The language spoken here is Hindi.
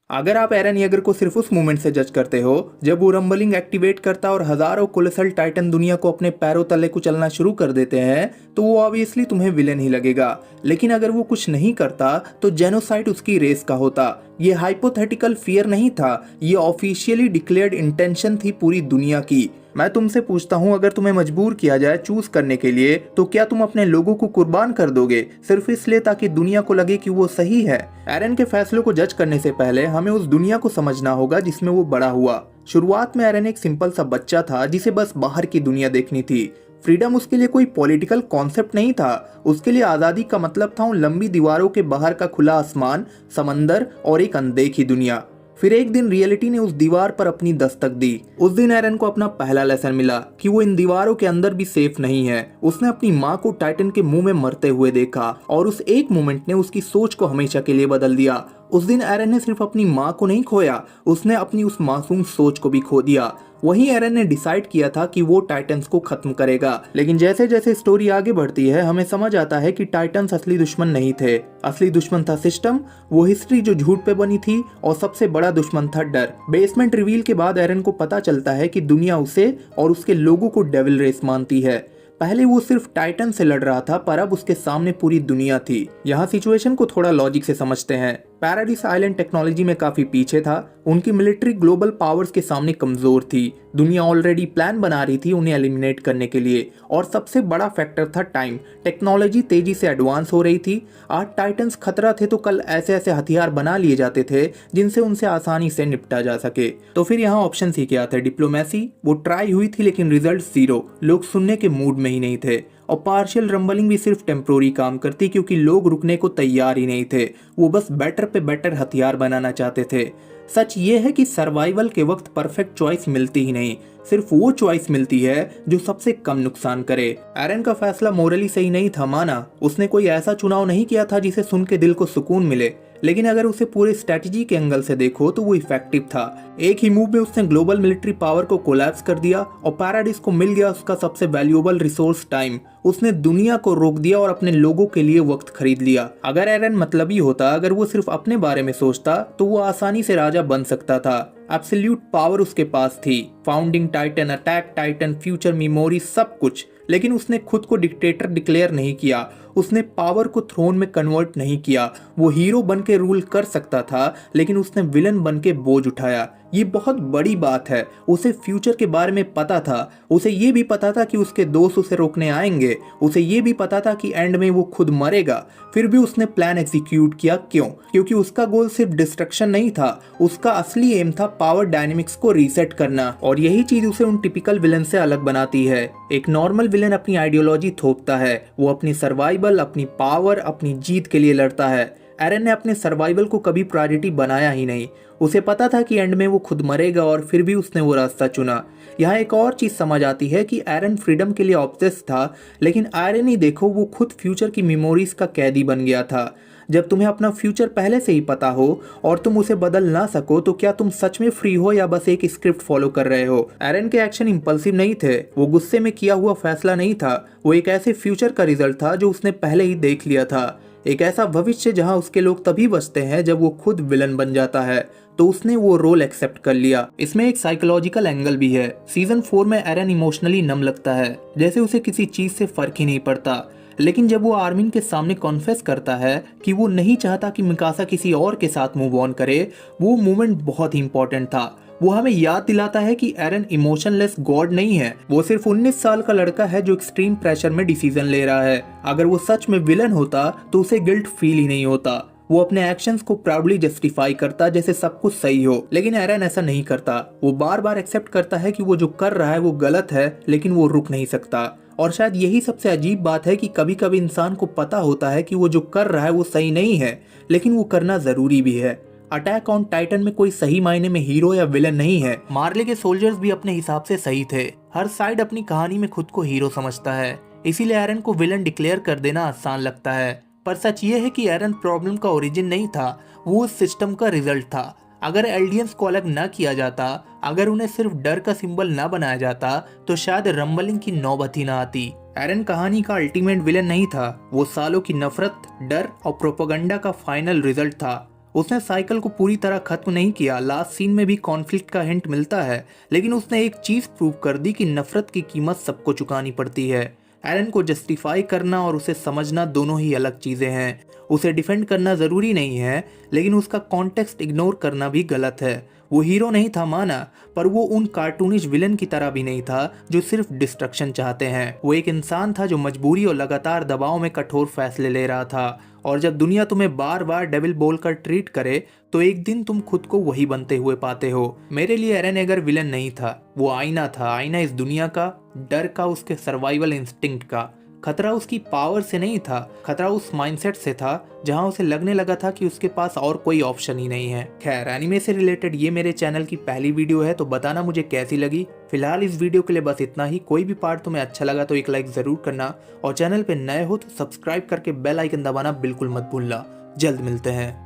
अगर आप एरन येगर को सिर्फ उस मोमेंट से जज करते हो जब वो रंबलिंग एक्टिवेट करता और हजारों कोलोसल टाइटन दुनिया को अपने पैरों तले कुचलना शुरू कर देते हैं, तो वो ऑब्वियसली तुम्हें विलेन ही लगेगा। लेकिन अगर वो कुछ नहीं करता तो जेनोसाइड उसकी रेस का होता। ये हाइपोथेटिकल फियर नहीं था, ये ऑफिशियली डिक्लेयर्ड इंटेंशन थी पूरी दुनिया की। मैं तुमसे पूछता हूँ, अगर तुम्हें मजबूर किया जाए चूज करने के लिए, तो क्या तुम अपने लोगों को कुर्बान कर दोगे सिर्फ इसलिए ताकि दुनिया को लगे कि वो सही है? एरन के फैसलों को जज करने से पहले हमें उस दुनिया को समझना होगा जिसमें वो बड़ा हुआ। शुरुआत में एरन एक सिंपल सा बच्चा था जिसे बस बाहर की दुनिया देखनी थी। फ्रीडम उसके लिए कोई पॉलिटिकल कॉन्सेप्ट नहीं था, उसके लिए आजादी का मतलब था उन लंबी दीवारों के बाहर का खुला आसमान, समंदर और एक अनदेखी दुनिया। फिर एक दिन रियलिटी ने उस दीवार पर अपनी दस्तक दी। उस दिन एरन को अपना पहला लेसन मिला कि वो इन दीवारों के अंदर भी सेफ नहीं है। उसने अपनी माँ को टाइटन के मुंह में मरते हुए देखा और उस एक मोमेंट ने उसकी सोच को हमेशा के लिए बदल दिया। उस दिन एरन ने सिर्फ अपनी माँ को नहीं खोया, उसने अपनी उस मासूम सोच को भी खो दिया। वहीं एरन ने डिसाइड किया था कि वो टाइटन्स को खत्म करेगा। लेकिन जैसे जैसे स्टोरी आगे बढ़ती है हमें समझ आता है कि टाइटन्स असली दुश्मन नहीं थे। असली दुश्मन था सिस्टम, वो हिस्ट्री जो झूठ पे बनी थी, और सबसे बड़ा दुश्मन था डर। बेसमेंट रिवील के बाद एरन को पता चलता है कि दुनिया उसे और उसके लोगों को डेविल रेस मानती है। पहले वो सिर्फ टाइटन से लड़ रहा था, पर अब उसके सामने पूरी दुनिया थी। यहाँ सिचुएशन को थोड़ा लॉजिक से समझते हैं। पैराडाइस आइलैंड टेक्नोलॉजी में काफी पीछे था, उनकी मिलिट्री ग्लोबल पावर्स के सामने कमजोर थी। दुनिया ऑलरेडी प्लान बना रही थी उन्हें एलिमिनेट करने के लिए, और सबसे बड़ा फैक्टर था टाइम। टेक्नोलॉजी तेजी से एडवांस हो रही थी। आज टाइटन्स खतरा थे तो कल ऐसे ऐसे हथियार बना लिए जाते थे जिनसे उनसे आसानी से निपटा जा सके। तो फिर यहाँ ऑप्शन ही क्या थे? डिप्लोमेसी वो ट्राई हुई थी लेकिन रिजल्ट जीरो, लोग सुनने के मूड में ही नहीं थे। और पार्शियल रंबलिंग भी सिर्फ टेम्प्रोरी काम करती क्योंकि लोग रुकने को तैयार ही नहीं थे, वो बस बेटर पे बेटर हथियार बनाना चाहते थे। सच ये है कि सर्वाइवल के वक्त परफेक्ट चॉइस मिलती ही नहीं, सिर्फ वो चॉइस मिलती है जो सबसे कम नुकसान करे। एरन का फैसला मोरली सही नहीं था, माना। उसने कोई ऐसा चुनाव नहीं किया था जिसे सुन के दिल को सुकून मिले, लेकिन अगर उसे पूरे स्ट्रेटजी के एंगल से देखो तो वो इफेक्टिव था। एक ही मूव में उसने ग्लोबल मिलिट्री पावर को कोलैप्स कर दिया और पैराडाइस को मिल गया उसका सबसे वैल्यूएबल रिसोर्स टाइम। उसने दुनिया को रोक दिया और अपने लोगों के लिए वक्त खरीद लिया। अगर एरन मतलबी होता, अगर वो सिर्फ अपने बारे में सोचता, तो वो आसानी से राजा बन सकता था। एब्सोल्यूट पावर उसके पास थी, founding Titan, attack Titan, future memory, सब कुछ। लेकिन उसने खुद को डिक्टेटर डिक्लेयर नहीं किया, उसने पावर को थ्रोन में कन्वर्ट नहीं किया। वो हीरो बन के रूल कर सकता था, लेकिन उसने विलन बन के बोझ उठाया। ये बहुत बड़ी बात है। उसे फ्यूचर के बारे में पता था, उसे ये भी पता था कि उसके दोस्त उसे रोकने आएंगे, उसे ये भी पता था कि एंड में वो खुद मरेगा। फिर भी उसने प्लान एग्जीक्यूट किया। क्यों? क्योंकि उसका गोल सिर्फ डिस्ट्रक्शन नहीं था, उसका असली एम था पावर डायनेमिक्स को रीसेट करना। और यही चीज उसे उन टिपिकल विलन से अलग बनाती है। एक नॉर्मल विलन अपनी आइडियोलॉजी थोपता है, वो अपनी सर्वाइवल, अपनी पावर, अपनी जीत के लिए लड़ता है। एरन ने अपने सर्वाइवल को कभी प्रायोरिटी बनाया ही नहीं। उसे पता था कि एंड में वो खुद मरेगा, और फिर भी उसने वो रास्ता चुना। यहाँ एक और चीज समझ आती है कि एरन फ्रीडम के लिए ऑब्सेस्ड था, लेकिन आयरनी देखो, वो खुद फ्यूचर की मेमोरीज का कैदी बन गया था। जब तुम्हें अपना फ्यूचर पहले से ही पता हो और तुम उसे बदल ना सको, तो क्या तुम सच में फ्री हो या बस एक स्क्रिप्ट फॉलो कर रहे हो? एरन के एक्शन इंपल्सिव नहीं थे, वो गुस्से में किया हुआ फैसला नहीं था, वो एक ऐसे फ्यूचर का रिजल्ट था जो उसने पहले ही देख लिया था। एक ऐसा भविष्य जहां उसके लोग तभी बचते हैं जब वो खुद विलन बन जाता है। तो उसने वो रोल एक्सेप्ट कर लिया। इसमें एक साइकोलॉजिकल एंगल भी है। सीजन 4 में एरन इमोशनली नम लगता है, जैसे उसे किसी चीज से फर्क ही नहीं पड़ता। लेकिन जब वो आर्मिन के सामने कॉन्फेस करता है कि वो नहीं चाहता कि मिकासा किसी और के साथ मूव ऑन करे, वो मोमेंट बहुत ही इंपॉर्टेंट था। वो हमें याद दिलाता है कि एरन इमोशनलेस गॉड नहीं है, वो सिर्फ 19 साल का लड़का है जो एक्सट्रीम प्रेशर में डिसीजन ले रहा है। अगर वो सच में विलन होता तो उसे गिल्ट फील ही नहीं होता। वो अपने एक्शंस को प्राउडली जस्टिफाई करता जैसे सब कुछ सही हो। लेकिन एरन ऐसा नहीं करता। वो बार बार एक्सेप्ट करता है कि वो जो कर रहा है वो गलत है, लेकिन वो रुक नहीं सकता। और शायद यही सबसे अजीब बात है कि कभी कभी इंसान को पता होता है कि वो जो कर रहा है वो सही नहीं है, लेकिन वो करना जरूरी भी है। अटैक ऑन टाइटन में कोई सही मायने में हीरो या विलन नहीं है। मार्ले के सोल्जर्स भी अपने हिसाब से सही थे। हर साइड अपनी कहानी में खुद को हीरो समझता है, इसीलिए एरन को विलन डिक्लेयर कर देना आसान लगता है। पर सच ये है कि एरन प्रॉब्लम का ओरिजिन नहीं था, वो उस सिस्टम का रिजल्ट था। अगर एल्डियंस को अलग न किया जाता, अगर उन्हें सिर्फ डर का सिंबल न बनाया जाता, तो शायद रंबलिंग की नौबत ही न आती। एरन कहानी का अल्टीमेट विलन नहीं था, वो सालों की नफरत, डर और प्रोपेगेंडा का फाइनल रिजल्ट था। उसने साइकिल को पूरी तरह खत्म नहीं किया, लास्ट सीन में भी कॉन्फ्लिक्ट का हिंट मिलता है, लेकिन उसने एक चीज प्रूव कर दी कि नफरत की कीमत सबको चुकानी पड़ती है। एरन को जस्टिफाई करना और उसे समझना दोनों ही अलग चीजें हैं। उसे डिफेंड करना जरूरी नहीं है, लेकिन उसका कॉन्टेक्स्ट इग्नोर करना भी गलत है। वो हीरो नहीं था माना, पर वो उन कार्टूनिश विलन की तरह भी नहीं था जो सिर्फ डिस्ट्रक्शन चाहते हैं। वो एक इंसान था जो मजबूरी और लगातार दबाव में कठोर फैसले ले रहा था। और जब दुनिया तुम्हें बार बार डेविल बोलकर ट्रीट करे, तो एक दिन तुम खुद को वही बनते हुए पाते हो। मेरे लिए एरन एगर विलन नहीं था, वो आईना था। आईना इस दुनिया का, डर का, उसके सर्वाइवल इंस्टिंक्ट का। खतरा उसकी पावर से नहीं था, खतरा उस माइंडसेट से था जहां उसे लगने लगा था कि उसके पास और कोई ऑप्शन ही नहीं है। खैर, एनीमे से रिलेटेड ये मेरे चैनल की पहली वीडियो है, तो बताना मुझे कैसी लगी। फिलहाल इस वीडियो के लिए बस इतना ही। कोई भी पार्ट तुम्हें अच्छा लगा तो एक लाइक जरूर करना, और चैनल पे नए हो तो सब्सक्राइब करके बेल आइकन दबाना बिल्कुल मत भूलना। जल्द मिलते हैं।